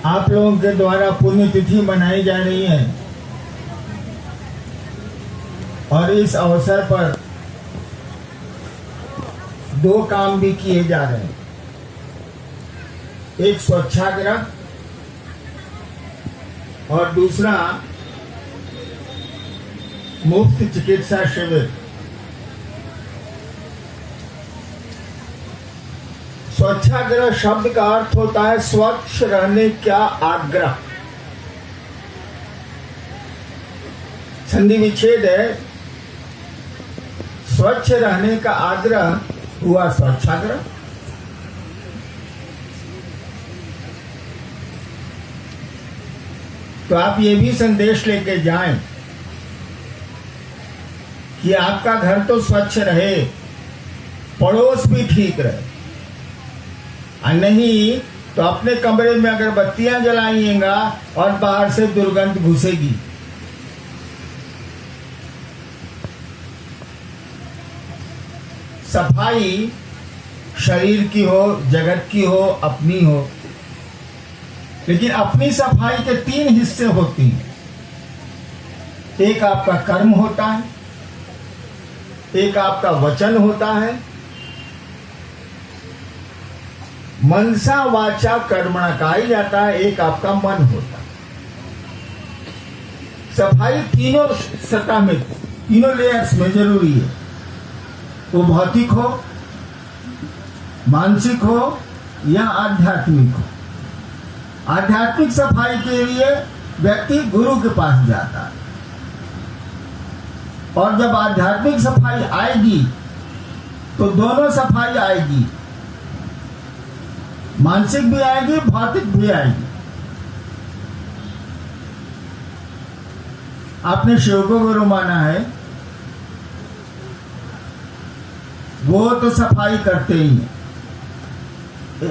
आप लोगों के द्वारा पुण्यतिथि मनाई जा रही है और इस अवसर पर दो काम भी किए जा रहे हैं। एक स्वच्छाग्रह और दूसरा मुफ्त चिकित्सा शिविर। स्वच्छाग्रह शब्द का अर्थ होता है स्वच्छ रहने का आग्रह। संधि विच्छेद है, स्वच्छ रहने का आग्रह हुआ स्वच्छाग्रह। तो आप ये भी संदेश लेके जाएं कि आपका घर तो स्वच्छ रहे, पड़ोस भी ठीक रहे, और नहीं तो अपने कमरे में अगर बत्तियां जलाइएगा और बाहर से दुर्गंध घुसेगी। सफाई शरीर की हो, जगत की हो, अपनी हो, लेकिन अपनी सफाई के तीन हिस्से होती हैं। एक आपका कर्म होता है, एक आपका वचन होता है, मनसा वाचा कर्मणा कहा जाता है, एक आपका मन होता है। सफाई तीनों सतह में, तीनों लेयर्स में जरूरी है। वो भौतिक हो, मानसिक हो या आध्यात्मिक हो। आध्यात्मिक सफाई के लिए व्यक्ति गुरु के पास जाता है, और जब आध्यात्मिक सफाई आएगी तो दोनों सफाई आएगी, मानसिक भी आएगी, भौतिक भी आएगी। आपने शिव को गुरु माना है, वो तो सफाई करते ही हैं।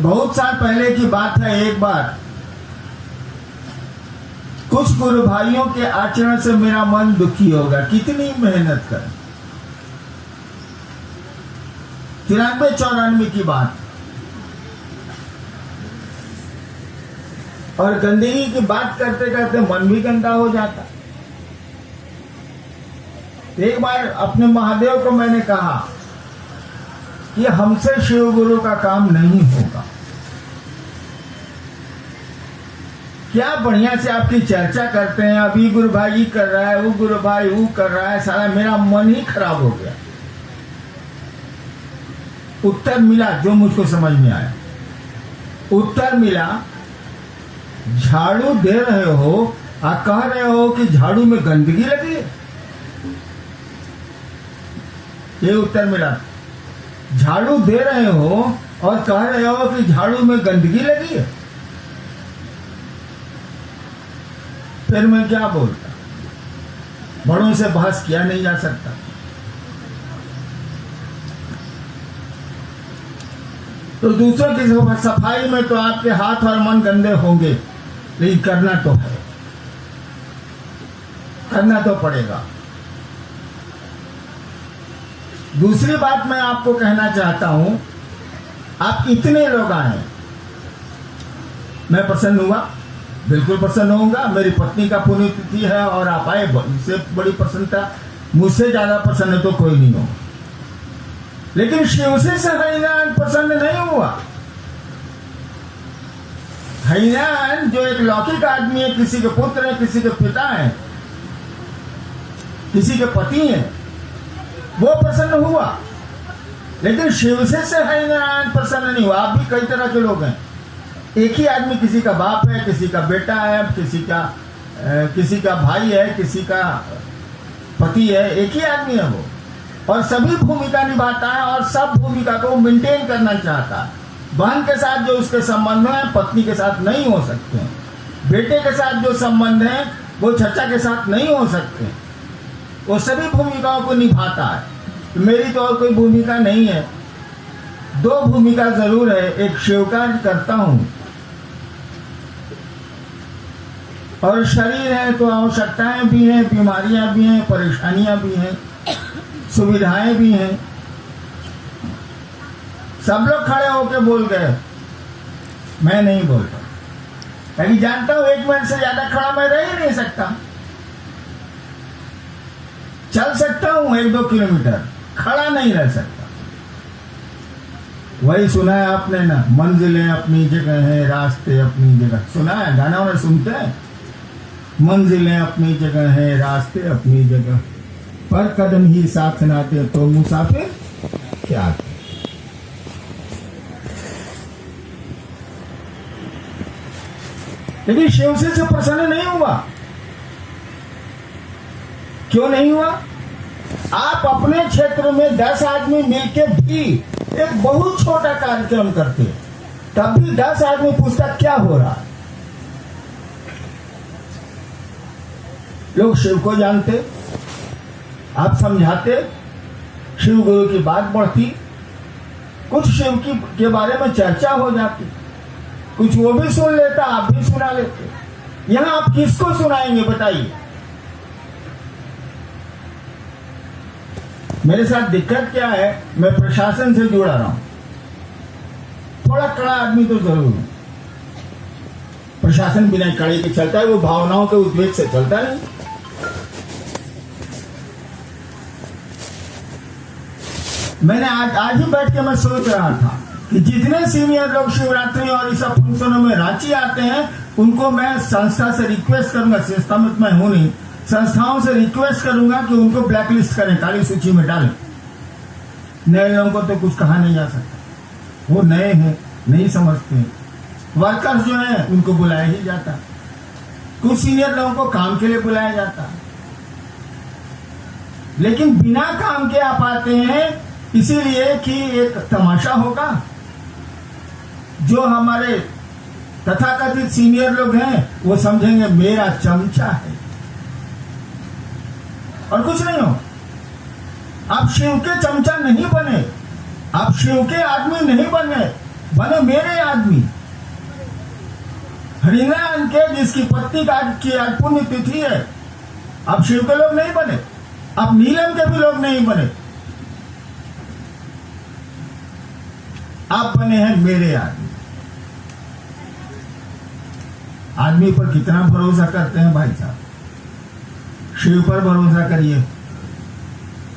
बहुत साल पहले की बात है, एक बार कुछ गुरु भाइयों के आचरण से मेरा मन दुखी होगा। कितनी मेहनत कर, 93-94 की बात, और गंदगी की बात करते करते मन भी गंदा हो जाता। एक बार अपने महादेव को मैंने कहा कि हमसे शिव गुरु का काम नहीं होगा। क्या बढ़िया से आपकी चर्चा करते हैं, अभी गुरु भाई कर रहा है, वो गुरु भाई वो कर रहा है, सारा मेरा मन ही खराब हो गया। उत्तर मिला जो मुझको समझ में आया। उत्तर मिला, झाड़ू दे रहे हो और कह रहे हो कि झाड़ू में गंदगी लगी है। ये उत्तर मिला। झाड़ू दे रहे हो और कह रहे हो कि झाड़ू में गंदगी लगी है। फिर मैं क्या बोलता? बड़ों से बहस किया नहीं जा सकता। तो दूसरों की सफाई में तो आपके हाथ और मन गंदे होंगे, लेकिन करना तो है, करना तो पड़ेगा। दूसरी बात मैं आपको कहना चाहता हूं, आप इतने लोग आए, मैं प्रसन्न हुआ, बिल्कुल प्रसन्न होऊंगा। मेरी पत्नी का पुण्यतिथि है और आप आए, इससे बड़ी प्रसन्नता, मुझसे ज्यादा प्रसन्न तो कोई नहीं होगा। लेकिन शिव से हरिनारायण प्रसन्न नहीं हुआ। हरिनारायण जो एक लौकिक आदमी है, किसी के पुत्र है, किसी के पिता है, किसी के पति है, वो प्रसन्न हुआ। लेकिन शिव से हरिनारायण प्रसन्न नहीं हुआ। आप भी कई तरह के लोग हैं। एक ही आदमी, किसी का बाप है, किसी का बेटा है, किसी का भाई है, किसी का पति है, एक ही आदमी है वो, और सभी भूमिका निभाता है और सब भूमिका को मेंटेन करना चाहता है। बहन के साथ जो उसके संबंध है पत्नी के साथ नहीं हो सकते हैं, बेटे के साथ जो संबंध है वो चचा के साथ नहीं हो सकते। वो सभी भूमिकाओं को निभाता है। मेरी तो और कोई भूमिका नहीं है, दो भूमिका जरूर है। एक शिवकार्य करता हूं, और शरीर है तो आवश्यकताएं भी हैं, बीमारियां भी हैं, परेशानियां भी हैं, सुविधाएं भी हैं। सब लोग खड़े होकर बोल गए, मैं नहीं बोलता। क्योंकि जानता हूं 1 मिनट से ज्यादा खड़ा मैं रह ही नहीं सकता। चल सकता हूं 1-2 किलोमीटर, खड़ा नहीं रह सकता। वही सुना है आपने ना, मंजिलें अपनी जगह है, रास्ते अपनी जगह। सुना है गाना वाना सुनते हैं, मंजिलें अपनी जगह है, रास्ते अपनी जगह, पर कदम ही साथ ना दे तो मुसाफिर क्या। लेकिन शिव से प्रसन्न नहीं हुआ। क्यों नहीं हुआ? आप अपने क्षेत्र में 10 आदमी मिलकर भी एक बहुत छोटा कार्यक्रम करते, तब भी 10 आदमी पूछता क्या हो रहा। लोग शिव को जानते, आप समझाते, शिव गुरु की बात बढ़ती, कुछ शिव की के बारे में चर्चा हो जाती, कुछ वो भी सुन लेता, आप भी सुना लेते। यहां आप किसको सुनाएंगे बताइए? मेरे साथ दिक्कत क्या है, मैं प्रशासन से जुड़ा रहा हूं, थोड़ा कड़ा आदमी तो जरूर हूं। प्रशासन बिना कड़े के चलता है, वो भावनाओं के उद्वेग से चलता नहीं। मैंने आज ही बैठ के मैं सोच रहा था कि जितने सीनियर लोग शिवरात्रि और इस सब फंक्शनों में रांची आते हैं, उनको मैं संस्था से रिक्वेस्ट करूंगा, संस्था में मैं हूं नहीं, संस्थाओं से रिक्वेस्ट करूंगा कि उनको ब्लैकलिस्ट करें, काली सूची में डालें। नए लोगों को तो कुछ कहा नहीं जा सकता, वो नए हैं, नहीं समझते हैं। वर्कर्स जो हैं उनको बुलाया ही जाता, कुछ सीनियर लोगों को काम के लिए बुलाया जाता, लेकिन बिना काम के आप आते हैं इसीलिए कि एक तमाशा होगा। जो हमारे तथाकथित सीनियर लोग हैं वो समझेंगे मेरा चमचा है, और कुछ नहीं हो। आप शिव के चमचा नहीं बने, आप शिव के आदमी नहीं बने मेरे आदमी। हरिनारायण के जिसकी पत्नी की आज पुण्य तिथि है, आप शिव के लोग नहीं बने, आप नीलम के भी लोग नहीं बने, आप बने हैं मेरे आदमी। आदमी पर कितना भरोसा करते हैं भाई साहब? शिव पर भरोसा करिए,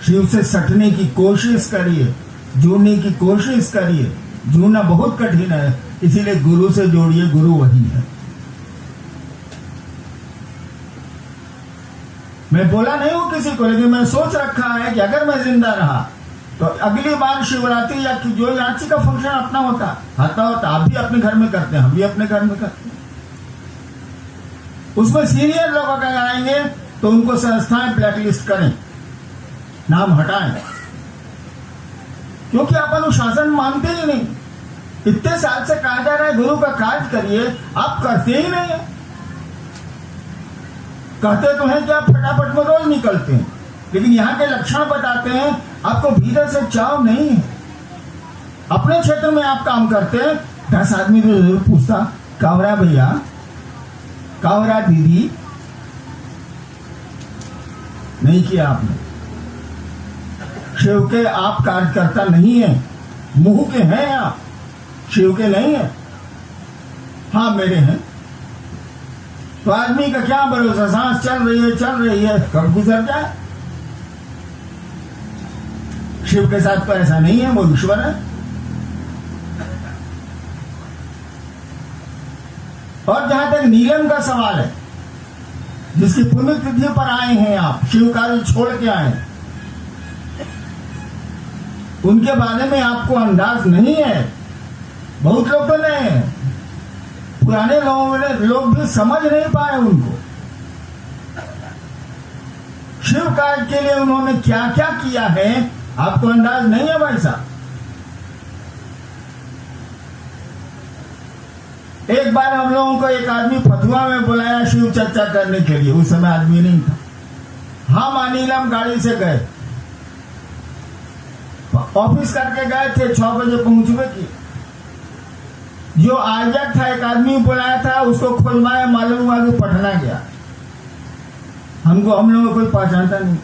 शिव से सटने की कोशिश करिए, जुड़ने की कोशिश करिए। जुड़ना बहुत कठिन है, इसीलिए गुरु से जोड़िए, गुरु वही है। मैं बोला नहीं हूं किसी को, लेकिन मैं सोच रखा है कि अगर मैं जिंदा रहा तो अगली बार शिवरात्रि या जो रांची का फंक्शन अपना होता आप भी अपने घर में करते हैं, हम भी अपने घर में करते हैं। उसमें सीनियर लोग अगर आएंगे तो उनको संस्थाएं ब्लैकलिस्ट करें, नाम हटाएं, क्योंकि आप अनुशासन मानते ही नहीं। इतने साल से कहा जा रहा है गुरु का कार्य करिए, आप करते ही नहीं है। कहते तो हैं कि आप फटाफट में रोज निकलते हैं, लेकिन यहाँ के लक्षण बताते हैं आपको भीतर से चाव नहीं है। अपने क्षेत्र में आप काम करते हैं, 10 आदमी तो जरूर पूछता कावरा भैया, कावरा दीदी, नहीं किया आपने। शिव के आप कार्यकर्ता नहीं है, मुंह के हैं आप, शिव के नहीं है। हाँ मेरे हैं, तो आदमी का क्या भरोसा, सांस चल रही है, कब गुजर जाए। शिव के साथ तो ऐसा नहीं है, वो ईश्वर है। और जहां तक नीलम का सवाल है, जिसकी पुण्य तिथि पर आए हैं आप, शिव कार्य छोड़ के आए, उनके बारे में आपको अंदाज नहीं है। बहुत लोग तो नहीं, पुराने लोग भी समझ नहीं पाए उनको। शिव कार्य के लिए उन्होंने क्या क्या किया है आपको अंदाज नहीं है भाई साहब। एक बार हम लोगों को एक आदमी फतुआ में बुलाया शिव चर्चा करने के लिए, उस समय आदमी नहीं था। हम अनिलम गाड़ी से गए, ऑफिस करके गए थे, 6 बजे पहुंचवे की। जो आयोजक था, एक आदमी बुलाया था, उसको खोजवाया, मालूम हुआ कि पटना गया। हम लोगों को कोई पहचानता नहीं।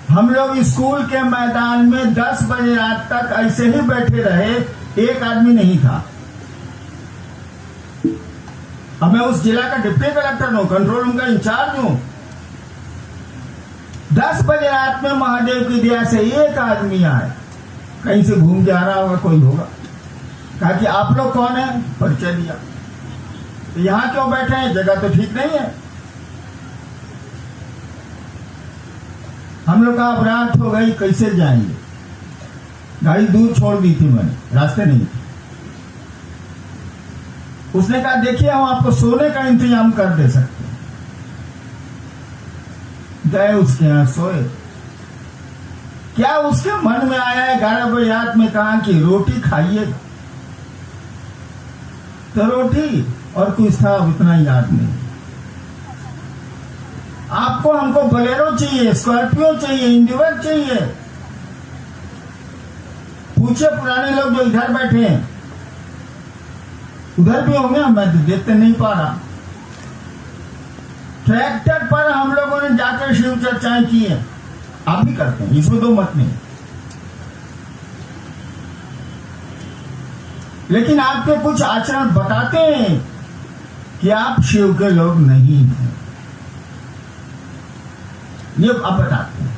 हम लोग स्कूल के मैदान में 10 बजे रात तक ऐसे ही बैठे रहे, एक आदमी नहीं था। अब मैं उस जिला का डिप्टी कलेक्टर हूं, कंट्रोल रूम का इंचार्ज हूं। 10 बजे रात में महादेव की दया से एक आदमी आए, कहीं से घूम के आ रहा होगा, कोई होगा, कहा कि आप लोग कौन है, परिचय दिया। तो यहां क्यों बैठे हैं, जगह तो ठीक नहीं है। हम लोग का अब रात हो गई, कैसे जाएंगे, गाड़ी दूर छोड़ दी थी मैंने, रास्ते नहीं थे। उसने कहा देखिए हम आपको सोने का इंतजाम कर दे सकते हैं। गए उसके यहां सोए। क्या उसके मन में आया है 11 बजे रात में, कहा कि रोटी खाइए, तो रोटी और कुछ था उतना याद नहीं। आपको हमको बोलेरो चाहिए, स्कॉर्पियो चाहिए, इंडिवर चाहिए, पूछे पुराने लोग जो इधर बैठे हैं, उधर भी होंगे, मैं तो देखते नहीं पा रहा। ट्रैक्टर पर हम लोगों ने जाकर शिव चर्चाएं की है, आप भी करते हैं, इसमें दो मत नहीं। लेकिन आपके कुछ आचरण बताते हैं कि आप शिव के लोग नहीं हैं, ये आप बताते हैं।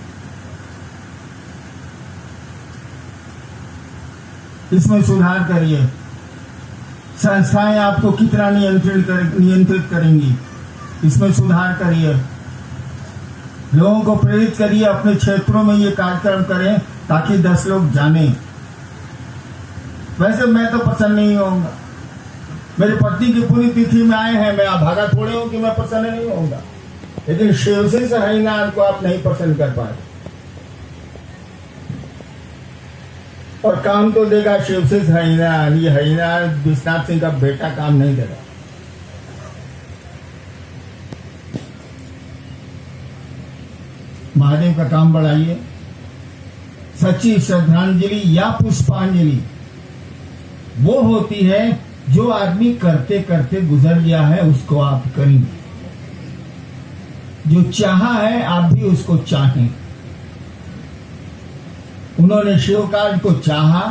इसमें सुधार करिए। संस्थाएं आपको कितना नियंत्रित करेंगी, इसमें सुधार करिए। लोगों को प्रेरित करिए, अपने क्षेत्रों में ये कार्यक्रम करें ताकि 10 लोग जाने। वैसे मैं तो प्रसन्न नहीं होऊंगा, मेरी पत्नी की पूरी तिथि में आए हैं, मैं भागा थोड़े हूं कि मैं प्रसन्न नहीं होऊंगा। लेकिन शिव से हरिनाथ को आप नहीं पसंद कर पाए, और काम तो देगा शिव से हरिनाथ। ये हरिनाथ विश्वनाथ सिंह का बेटा काम नहीं देगा। महादेव का काम बढ़ाइए। सच्ची श्रद्धांजलि या पुष्पांजलि वो होती है जो आदमी करते करते गुजर गया है, उसको आप करेंगे। जो चाहा है आप भी उसको चाहें। उन्होंने शिव कार्य को चाहा,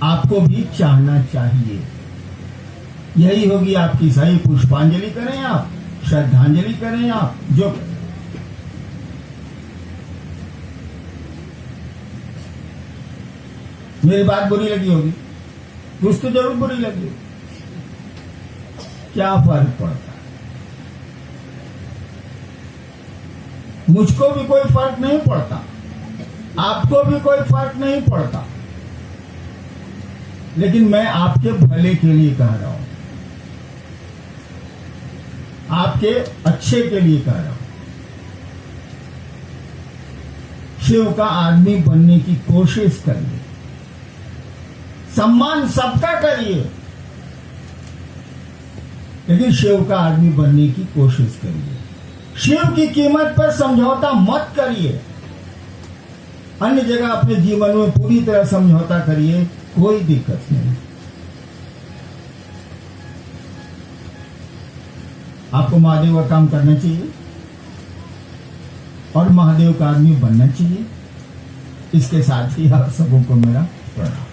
आपको भी चाहना चाहिए। यही होगी आपकी सही पुष्पांजलि करें आप, श्रद्धांजलि करें आप, जो मेरी बात बुरी लगी होगी, कुछ तो जरूर बुरी लगी, क्या फर्क पड़ता है, मुझको भी कोई फर्क नहीं पड़ता, आपको भी कोई फर्क नहीं पड़ता। लेकिन मैं आपके भले के लिए कह रहा हूं, आपके अच्छे के लिए कह रहा हूं। शिव का आदमी बनने की कोशिश करिए, सम्मान सबका करिए, लेकिन शिव का आदमी बनने की कोशिश करिए। शिव की कीमत पर समझौता मत करिए। अन्य जगह अपने जीवन में पूरी तरह समझौता करिए, कोई दिक्कत नहीं। आपको महादेव का काम करना चाहिए और महादेव का आदमी बनना चाहिए। इसके साथ ही आप सबों को मेरा प्रणाम।